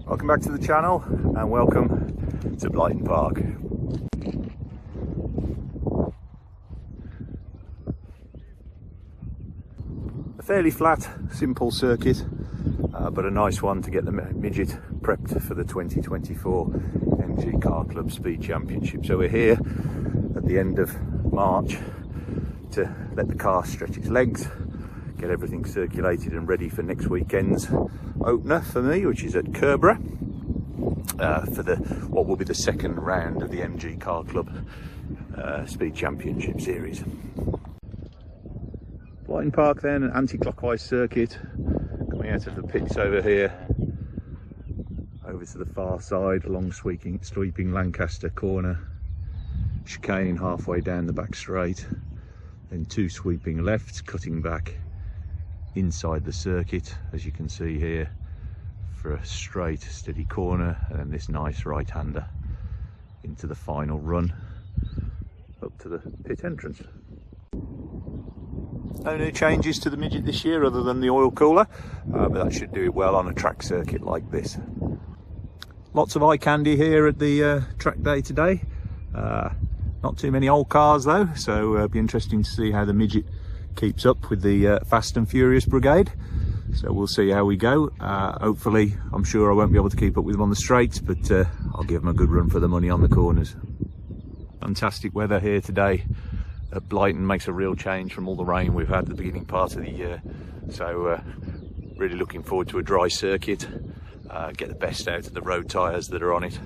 Welcome back to the channel and welcome to Blyton Park. A fairly flat, simple circuit, but a nice one to get the midget prepped for the 2024 MG Car Club Speed Championship. So we're here at the end of March to let the car stretch its legs, get everything circulated and ready for next weekend's opener for me, which is at Kerbera, for what will be the second round of the MG Car Club Speed Championship Series. Blyton Park then, an anti-clockwise circuit, coming out of the pits over here, over to the far side along sweeping Lancaster corner, chicane halfway down the back straight, then two sweeping lefts cutting back inside the circuit, as you can see here, for a straight steady corner, and then this nice right hander into the final run up to the pit entrance. No new changes to the midget this year other than the oil cooler, but that should do it well on a track circuit like this. Lots of eye candy here at the track day today. Not too many old cars though, so it'll be interesting to see how the midget keeps up with the Fast and Furious Brigade. So we'll see how we go. Hopefully, I'm sure I won't be able to keep up with them on the straights, but I'll give them a good run for the money on the corners. Fantastic weather here today at Blyton, makes a real change from all the rain we've had at the beginning part of the year. So really looking forward to a dry circuit, get the best out of the road tyres that are on it.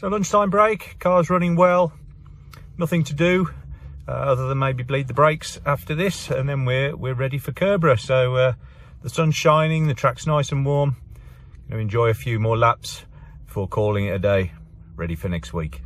So lunchtime break, car's running well, nothing to do other than maybe bleed the brakes after this, and then we're ready for Kerbera. So the sun's shining, the track's nice and warm. Going to enjoy a few more laps before calling it a day, ready for next week.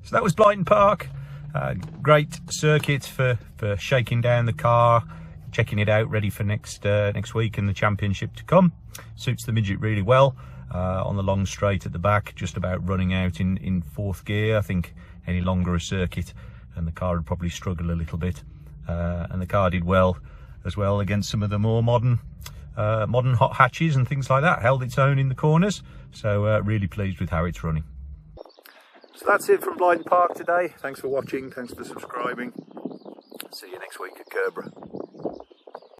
So that was Blyton Park. Great circuit for shaking down the car, checking it out, ready for next week and the championship to come. Suits the Midget really well. On the long straight at the back, just about running out in fourth gear. I think any longer a circuit and the car would probably struggle a little bit. And the car did well as well against some of the more modern hot hatches and things like that. Held its own in the corners. So really pleased with how it's running. So that's it from Blyton Park today. Thanks for watching, thanks for subscribing. See you next week at Kerbera.